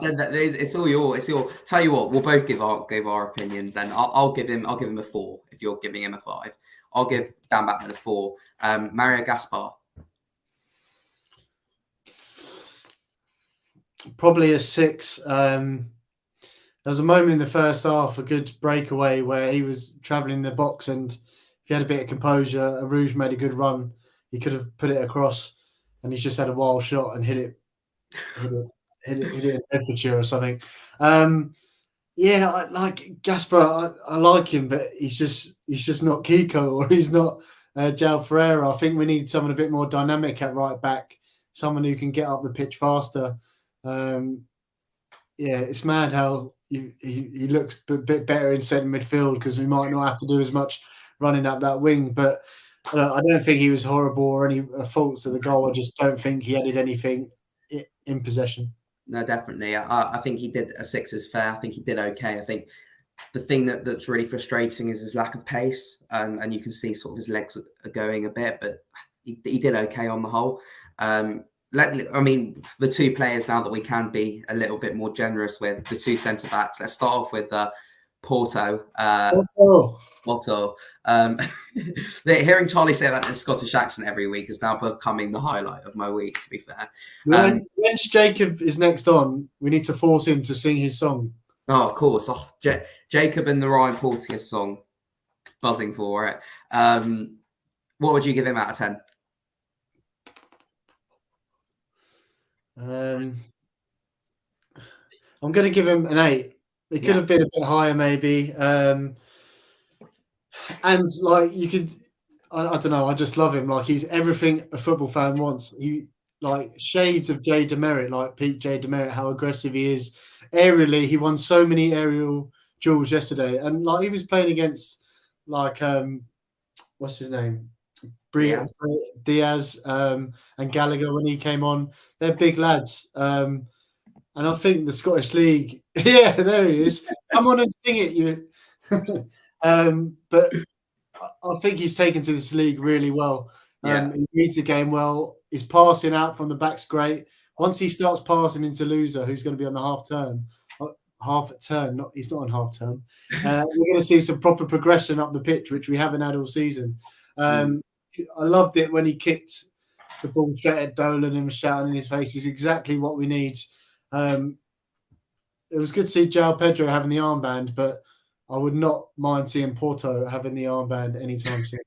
it's all your. Tell you what, we'll both give our opinions. Then I'll give him a 4 if you're giving him a 5. I'll give Dan Batman a 4. Mario Gaspar.
Probably a 6. There was a moment in the first half, a good breakaway where he was travelling the box, and if he had a bit of composure, Rouge made a good run. He could have put it across, and he's just had a wild shot and hit it in Bedfordshire or something. Yeah, I like Gaspar. I like him, but he's just not Kiko, or he's not João Ferreira. I think we need someone a bit more dynamic at right back, someone who can get up the pitch faster. Yeah, it's mad how he looks a bit better in centre midfield, because we might not have to do as much running up that wing. But I don't think he was horrible or any faults of the goal. I just don't think he added anything in possession.
No, definitely. I think he did a 6 is fair. I think he did okay. I think the thing that's really frustrating is his lack of pace, and you can see sort of his legs are going a bit, but he did okay on the whole. The 2 players now that we can be a little bit more generous with, the 2 centre backs. Let's start off with Porto. Porto. Hearing Charlie say that in a Scottish accent every week is now becoming the highlight of my week, to be fair.
When Jacob is next on, we need to force him to sing his song.
Oh, of course. Oh, Jacob and the Ryan Porteous song. Buzzing for it. What would you give him out of 10?
I'm going to give him an 8. It could have been a bit higher, maybe. And you could, I don't know. I just love him. He's everything a football fan wants. He shades of Jay Demerit, like peak Jay Demerit. How aggressive he is aerially. He won so many aerial duels yesterday, and he was playing against what's his name? Diaz and Gallagher when he came on. They're big lads. And I think the Scottish League, yeah, there he is. Come on and sing it, you. But I think he's taken to this league really well. He reads the game well. His passing out from the back's great. Once he starts passing into Loser, who's going to be on the he's not on half term. We're going to see some proper progression up the pitch, which we haven't had all season. I loved it when he kicked the ball straight at Dolan and was shouting in his face. It's exactly what we need. It was good to see João Pedro having the armband, but I would not mind seeing Porto having the armband anytime soon.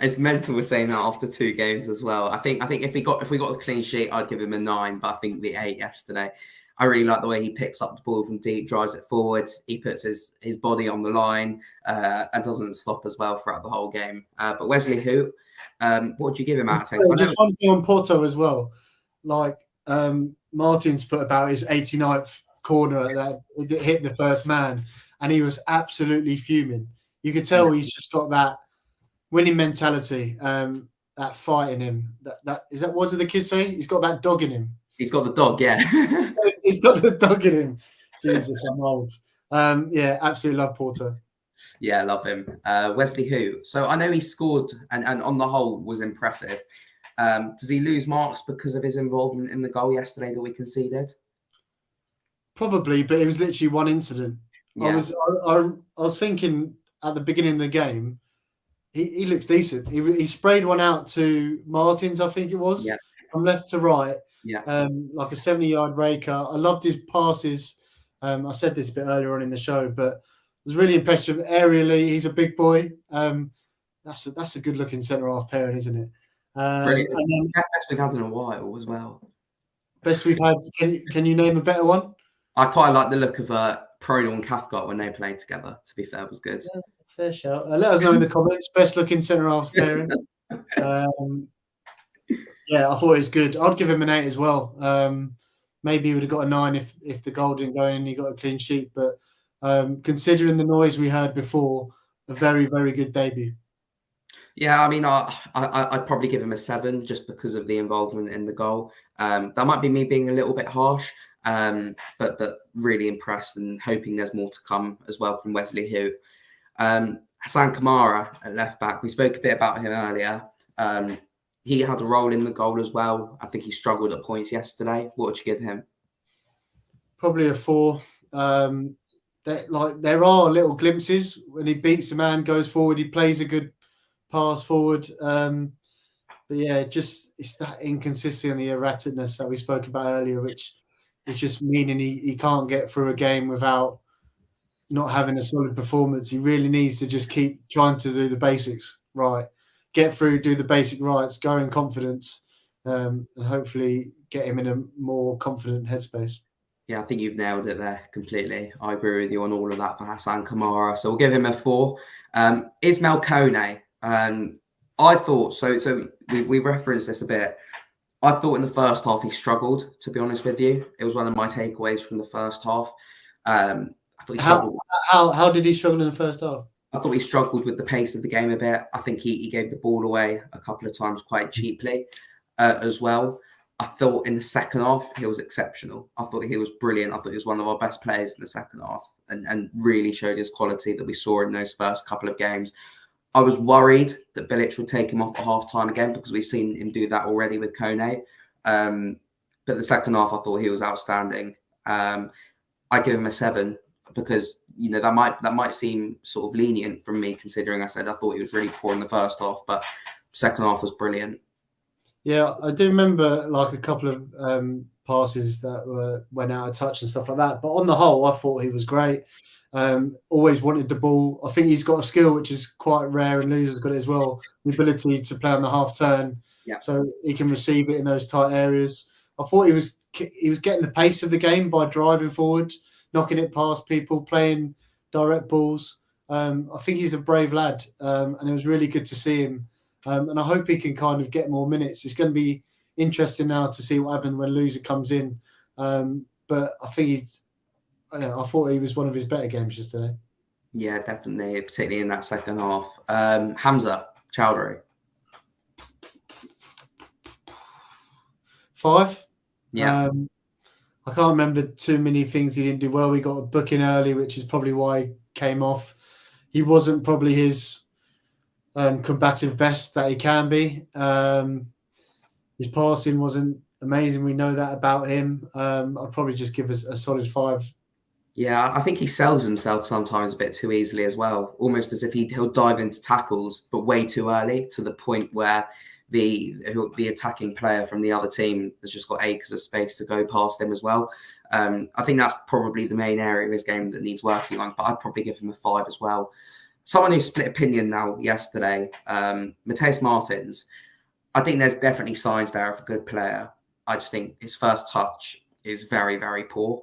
It's mental we're saying that after 2 games as well. I think if we got the clean sheet, I'd give him a 9, but I think the 8 yesterday. I really like the way he picks up the ball from deep, drives it forward. He puts his body on the line and doesn't stop as well throughout the whole game. But Wesley Hoedt, what would you give him out of 10?
Just one thing on Porto as well. Martin's put about his 89th corner that hit the first man, and he was absolutely fuming. You could tell he's just got that winning mentality, that fight in him. That is that. What do the kids say? He's got that dog in him.
He's got the dog, yeah.
He's got the dog in him. Jesus, I'm old. Yeah, absolutely love Porto.
Yeah, love him. Wesley Hoedt. So I know he scored and on the whole was impressive. Does he lose marks because of his involvement in the goal yesterday that we conceded?
Probably, but it was literally one incident. Yeah. I was thinking at the beginning of the game, he looks decent. He sprayed one out to Martins, I think it was, from left to right. Yeah, like a 70-yard raker. I loved his passes. I said this a bit earlier on in the show, but I was really impressed with him aerially. He's a big boy. That's a good-looking centre-half pairing, isn't it?
Brilliant. Best we've had in a while as well.
Best we've had. Can you name a better one?
I quite like the look of Prodal and Cathcart when they played together. To be fair, was good.
Fair shout. Let us know in the comments. Best looking centre half pairing. Yeah, I thought it was good. I'd give him an 8 as well. Maybe he would have got a 9 if the goal didn't go in and he got a clean sheet. But considering the noise we heard before, a very, very good debut.
Yeah, I mean, I'd probably give him a 7 just because of the involvement in the goal. That might be me being a little bit harsh, but really impressed and hoping there's more to come as well from Wesley Hoedt. Hassan Kamara at left back, we spoke a bit about him earlier. He had a role in the goal as well. I think he struggled at points yesterday. What would you give him?
Probably a 4. There are little glimpses when he beats a man, goes forward, he plays a good pass forward. But yeah, it's that inconsistency and the erraticness that we spoke about earlier, which is just meaning he can't get through a game without not having a solid performance. He really needs to just keep trying to do the basics right, get through, do the basic rights, go in confidence, and hopefully get him in a more confident headspace.
Yeah, I think you've nailed it there completely. I agree with you on all of that for Hassan Kamara. So we'll give him a 4. Ismail Kone. I thought so. We referenced this a bit. I thought in the first half he struggled. To be honest with you, it was one of my takeaways from the first half. I thought he struggled.
How did he struggle in the first half?
I thought he struggled with the pace of the game a bit. I think he gave the ball away a couple of times quite cheaply as well. I thought in the second half he was exceptional. I thought he was brilliant. I thought he was one of our best players in the second half and really showed his quality that we saw in those first couple of games. I was worried that Bilic would take him off at half time again because we've seen him do that already with Kone. But the second half, I thought he was outstanding. I give him a 7 because that might seem sort of lenient from me, considering I said I thought he was really poor in the first half, but second half was brilliant.
Yeah, I do remember like a couple of passes that went out of touch and stuff like that. But on the whole, I thought he was great. Always wanted the ball. I think he's got a skill which is quite rare, and Luzer's got it as well. The ability to play on the half turn, so he can receive it in those tight areas. I thought he was getting the pace of the game by driving forward, knocking it past people, playing direct balls. I think he's a brave lad, and it was really good to see him. And I hope he can kind of get more minutes. It's going to be interesting now to see what happens when Luzer comes in. But I think I thought he was one of his better games yesterday.
Yeah, definitely, particularly in that second half. Hamza Chowdhury.
5.
Yeah.
I can't remember too many things he didn't do well. We got a booking early, which is probably why he came off. He wasn't probably his combative best that he can be. His passing wasn't amazing. We know that about him. I'd probably just give us a solid 5.
Yeah, I think he sells himself sometimes a bit too easily as well, almost as if he'll dive into tackles, but way too early to the point where the attacking player from the other team has just got acres of space to go past him as well. I think that's probably the main area of his game that needs working on, but I'd probably give him a 5 as well. Someone who split opinion now yesterday, Mateus Martins. I think there's definitely signs there of a good player. I just think his first touch is very, very poor.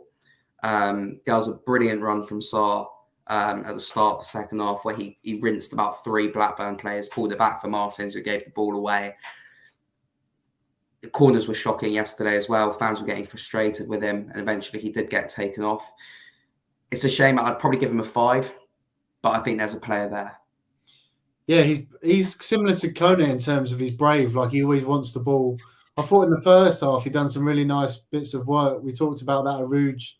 There was a brilliant run from Sarr at the start of the second half where he rinsed about 3 Blackburn players, pulled it back for Martins, who gave the ball away. The corners were shocking yesterday as well. Fans were getting frustrated with him, and eventually he did get taken off. It's a shame. I'd probably give him a 5, but I think there's a player there.
Yeah, he's similar to Kone in terms of he's brave. Like, he always wants the ball. I thought in the first half he'd done some really nice bits of work. We talked about that Arouge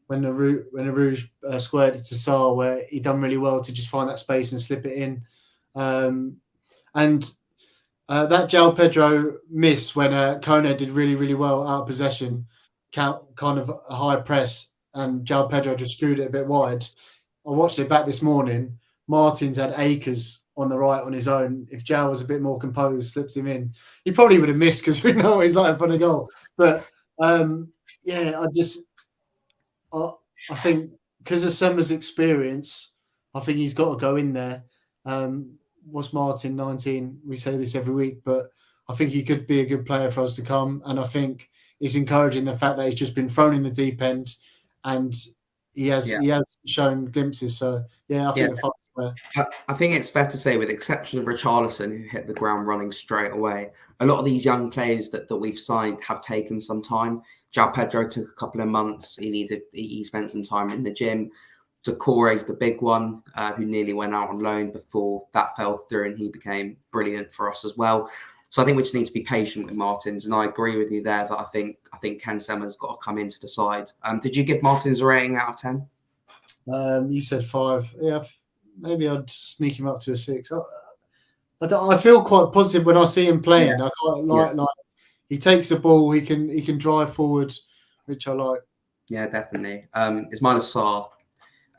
when Arouge squared it to Sarr, where he done really well to just find that space and slip it in. And that João Pedro miss when Kone did really, really well out of possession, kind of a high press, and João Pedro just screwed it a bit wide. I watched it back this morning. Martins had acres on the right on his own. If João was a bit more composed, slipped him in, he probably would have missed because we know what he's like in front of goal. But yeah, I think because of Summer's experience, I think he's got to go in there. What's Martin, 19? We say this every week, but I think he could be a good player for us to come. And I think it's encouraging the fact that he's just been thrown in the deep end and he has
Yeah.
he has shown glimpses. So yeah, I think the fight's fair.
I think it's fair to say, with the exception of Richarlison, who hit the ground running straight away, a lot of these young players that we've signed have taken some time. João Pedro took a couple of months. He spent some time in the gym. Doucouré's the big one, who nearly went out on loan before that fell through, and he became brilliant for us as well. So I think we just need to be patient with Martins, and I agree with you there that I think Ken Sema's got to come into the side. Did you give Martins a rating out of 10?
You said 5. Yeah, maybe I'd sneak him up to a 6. I feel quite positive when I see him playing. I quite like he takes the ball, he can drive forward, which I like.
Yeah, definitely. It's minus Sarr,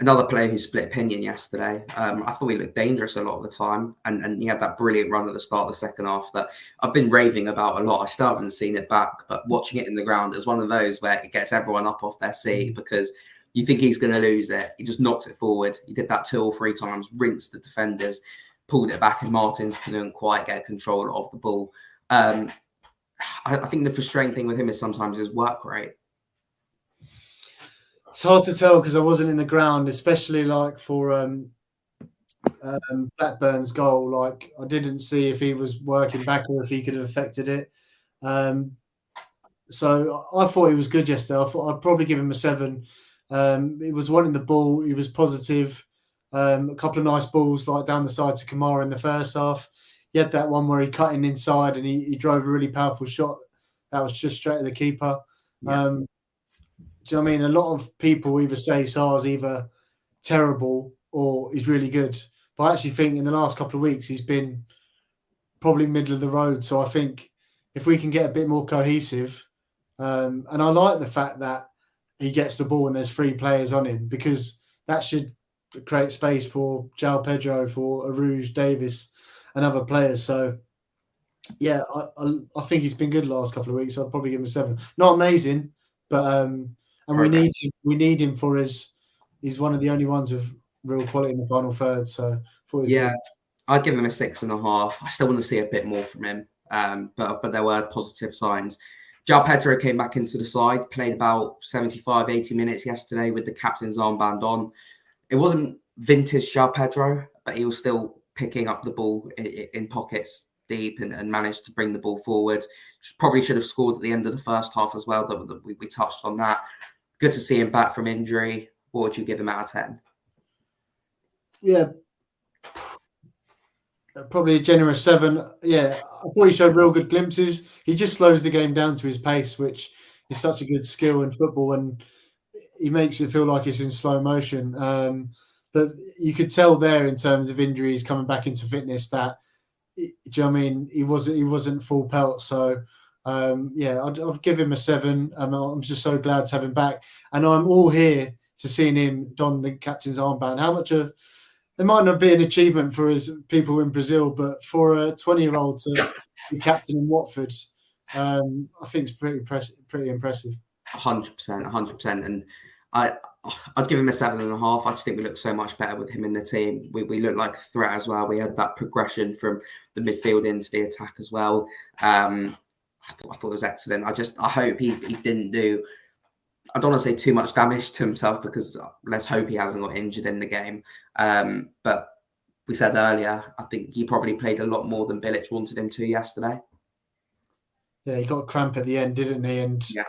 another player who split opinion yesterday. I thought he looked dangerous a lot of the time, and he had that brilliant run at the start of the second half that I've been raving about a lot. I still haven't seen it back, but watching it in the ground is one of those where it gets everyone up off their seat because you think he's going to lose it. He just knocks it forward. He did that 2 or 3 times, rinsed the defenders, pulled it back, and Martins couldn't quite get control of the ball. I think the frustrating thing with him is sometimes his work rate.
It's hard to tell because I wasn't in the ground, especially like for Blackburn's goal. Like I didn't see if he was working back or if he could have affected it. So I thought he was good yesterday. I thought I'd probably give him a 7. He was wanting the ball. He was positive. A couple of nice balls like down the side to Kamara in the first half. He had that one where he cut in inside and he drove a really powerful shot. That was just straight at the keeper.
Yeah.
Do you know what I mean? A lot of people either say Sarr's either terrible or he's really good. But I actually think in the last couple of weeks he's been probably middle of the road. So I think if we can get a bit more cohesive, and I like the fact that he gets the ball and there's 3 players on him because that should create space for João Pedro, for Arouge, Davis, and other players. So yeah, I think he's been good the last couple of weeks. So I'd probably give him a 7. Not amazing, but and we need him for he's one of the only ones with real quality in the final third. So
yeah, I'd give him a 6.5. I still want to see a bit more from him. But there were positive signs. João Pedro came back into the side, played about 75, 80 minutes yesterday with the captain's armband on. It wasn't vintage João Pedro, but he was still picking up the ball in pockets deep and managed to bring the ball forward. Probably should have scored at the end of the first half as well. That we touched on that. Good to see him back from injury. What would you give him out of 10?
Yeah, probably a generous 7. Yeah, I thought he showed real good glimpses. He just slows the game down to his pace, which is such a good skill in football, and he makes it feel like it's in slow motion. But you could tell there in terms of injuries coming back into fitness that, do you know what I mean? He wasn't full pelt. So yeah, I'd give him a 7. I'm just so glad to have him back, and I'm all here to seeing him don the captain's armband. How much of it might not be an achievement for his people in Brazil, but for a 20-year-old to be captain in Watford, I think it's pretty impressive.
100%. And I'd give him a 7.5. I just think we look so much better with him in the team. We look like a threat as well. We had that progression from the midfield into the attack as well. I thought it was excellent. I hope he didn't do, I don't want to say too much damage to himself, because let's hope he hasn't got injured in the game. But we said earlier, I think he probably played a lot more than Bilic wanted him to yesterday.
Yeah, he got a cramp at the end, didn't he? And
yeah.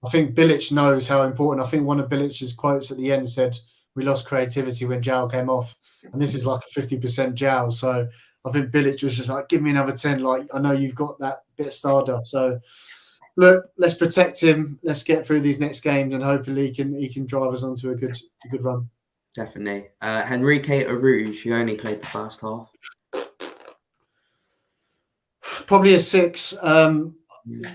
I think Bilic knows how important. I think one of Bilic's quotes at the end said, "We lost creativity when João came off," and this is like a 50% João. So I think Bilic was just like, "Give me another 10. Like, I know you've got that bit of stardust." So look, let's protect him. Let's get through these next games, and hopefully he can drive us onto a good run.
Definitely. Henrique Arouge, who only played the first half.
Probably a 6.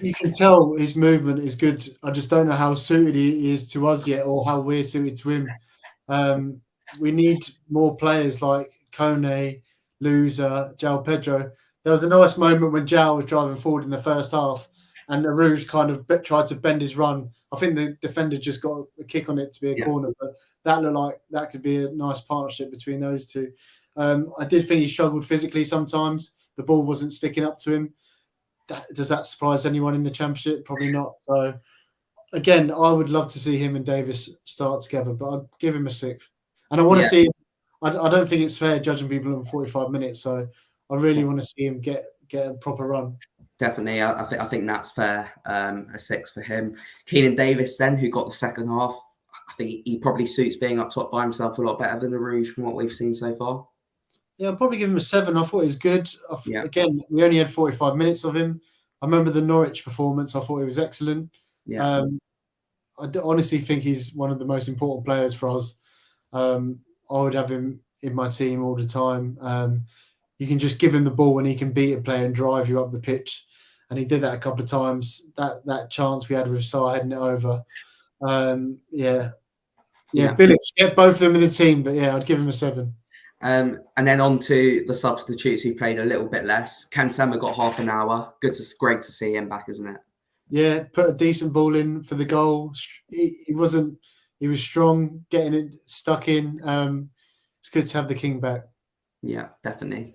You can tell his movement is good. I just don't know how suited he is to us yet, or how we're suited to him. We need more players like Kone, Loser, João Pedro. There was a nice moment when João was driving forward in the first half, and Arouge kind of tried to bend his run. I think the defender just got a kick on it to be a corner, but that looked like that could be a nice partnership between those two. I did think he struggled physically sometimes. The ball wasn't sticking up to him. Does that surprise anyone in the Championship? Probably not. So again, I would love to see him and Davis start together, but I'd give him a 6th. And I want to
Yeah.
see. I don't think it's fair judging people in 45 minutes, so I really want to see him get a proper run.
Definitely, I think that's fair. A 6 for him. Keenan Davis, then, who got the second half. I think he probably suits being up top by himself a lot better than the Rouge from what we've seen so far.
Yeah, I'll probably give him a 7. I thought he was good.
Yeah.
Again, we only had 45 minutes of him. I remember the Norwich performance. I thought he was excellent.
Yeah.
I honestly think he's one of the most important players for us. I would have him in my team all the time. You can just give him the ball and he can beat a player and drive you up the pitch. And he did that a couple of times. That chance we had with Sarr heading it over. Bilic, get both of them in the team, but yeah, I'd give him a 7.
And then on to the substitutes who played a little bit less. Kansema got half an hour. Great to see him back, isn't it?
Yeah, put a decent ball in for the goal. He was strong, getting it stuck in. It's good to have the king back.
Yeah, definitely.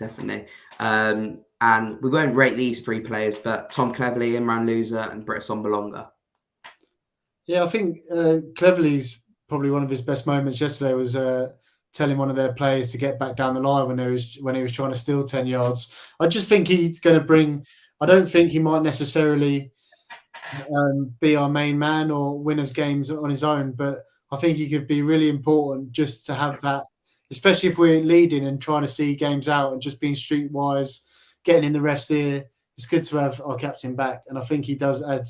And we won't rate these 3 players, but Tom Cleverley, Imran Loser, and Britt Assombalonga.
Yeah, I think Cleverley's probably one of his best moments yesterday was telling one of their players to get back down the line when he was trying to steal 10 yards. I just think he's going to bring. I don't think he might necessarily be our main man or win us games on his own, but I think he could be really important just to have that, especially if we're leading and trying to see games out and just being streetwise, getting in the ref's ear. It's good to have our captain back, and I think he does add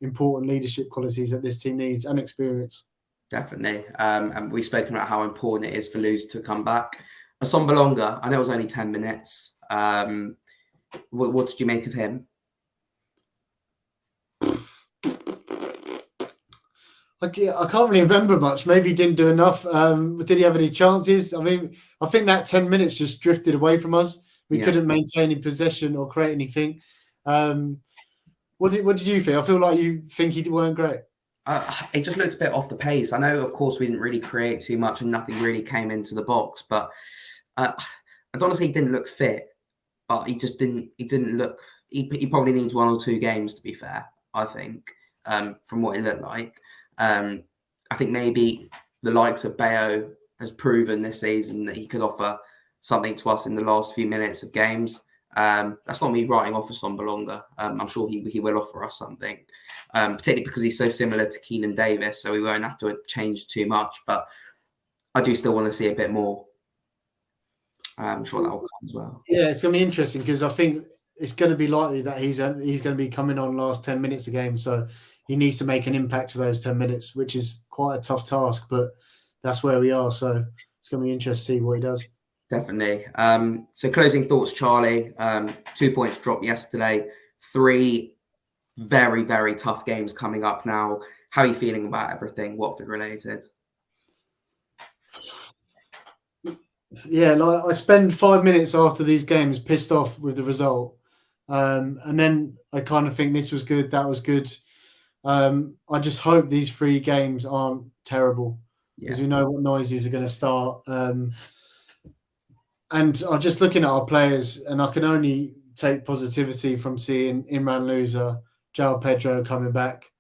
important leadership qualities that this team needs and experience.
Definitely. And we've spoken about how important it is for Luz to come back. Assombalonga, I know it was only 10 minutes. What did you make of him?
I can't really remember much. Maybe he didn't do enough. Did he have any chances? I mean, I think that 10 minutes just drifted away from us. We couldn't maintain any possession or create anything. What did you think? I feel like you think he weren't great.
It just looked a bit off the pace. I know, of course, we didn't really create too much and nothing really came into the box. But I don't want to say he didn't look fit, but he just didn't. He didn't look. He probably needs 1 or 2 games, to be fair. I think from what it looked like. I think maybe the likes of Bayo has proven this season that he could offer something to us in the last few minutes of games. That's not me writing off Assombalonga. I'm sure he will offer us something, particularly because he's so similar to Keenan Davis, so we won't have to change too much. But I do still want to see a bit more. I'm sure that will come as well.
Yeah, it's going to be interesting because I think it's going to be likely that he's going to be coming on last 10 minutes a game, so he needs to make an impact for those 10 minutes, which is quite a tough task, but that's where we are. So it's going to be interesting to see what he does.
Definitely. So closing thoughts, Charlie. 2 points dropped yesterday. 3 very, very tough games coming up now. How are you feeling about everything Watford related?
Yeah, like I spend 5 minutes after these games pissed off with the result. And then I kind of think this was good, that was good. I just hope these 3 games aren't terrible because we know what noises are going to start. And I'm just looking at our players, and I can only take positivity from seeing Imran Loser, João Pedro coming back,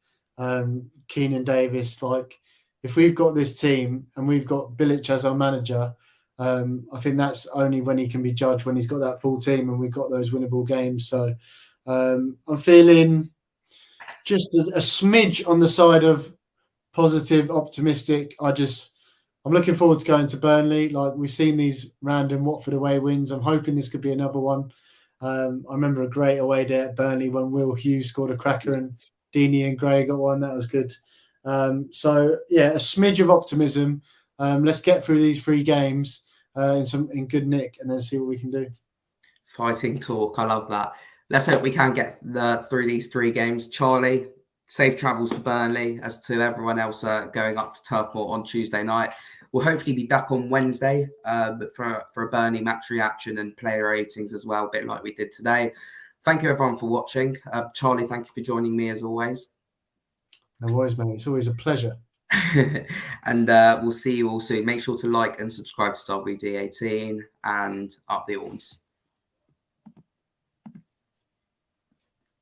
Keenan Davis. Like, if we've got this team and we've got Bilic as our manager, I think that's only when he can be judged, when he's got that full team and we've got those winnable games. So I'm feeling just a smidge on the side of positive, optimistic. I'm looking forward to going to Burnley. Like, we've seen these random Watford away wins. I'm hoping this could be another one. I remember a great away day at Burnley when Will Hughes scored a cracker and Deeney and Gray got one. That was good. So yeah, a smidge of optimism. Let's get through these 3 games in good nick and then see what we can do.
Fighting talk. I love that. Let's hope we can get through these 3 games. Charlie, safe travels to Burnley, as to everyone else going up to Turf Moor on Tuesday night. We'll hopefully be back on Wednesday for a Burnley match reaction and player ratings as well, a bit like we did today. Thank you, everyone, for watching. Charlie, thank you for joining me, as always.
No worries, mate. It's always a pleasure.
And we'll see you all soon. Make sure to like and subscribe to WD18 and up the horns.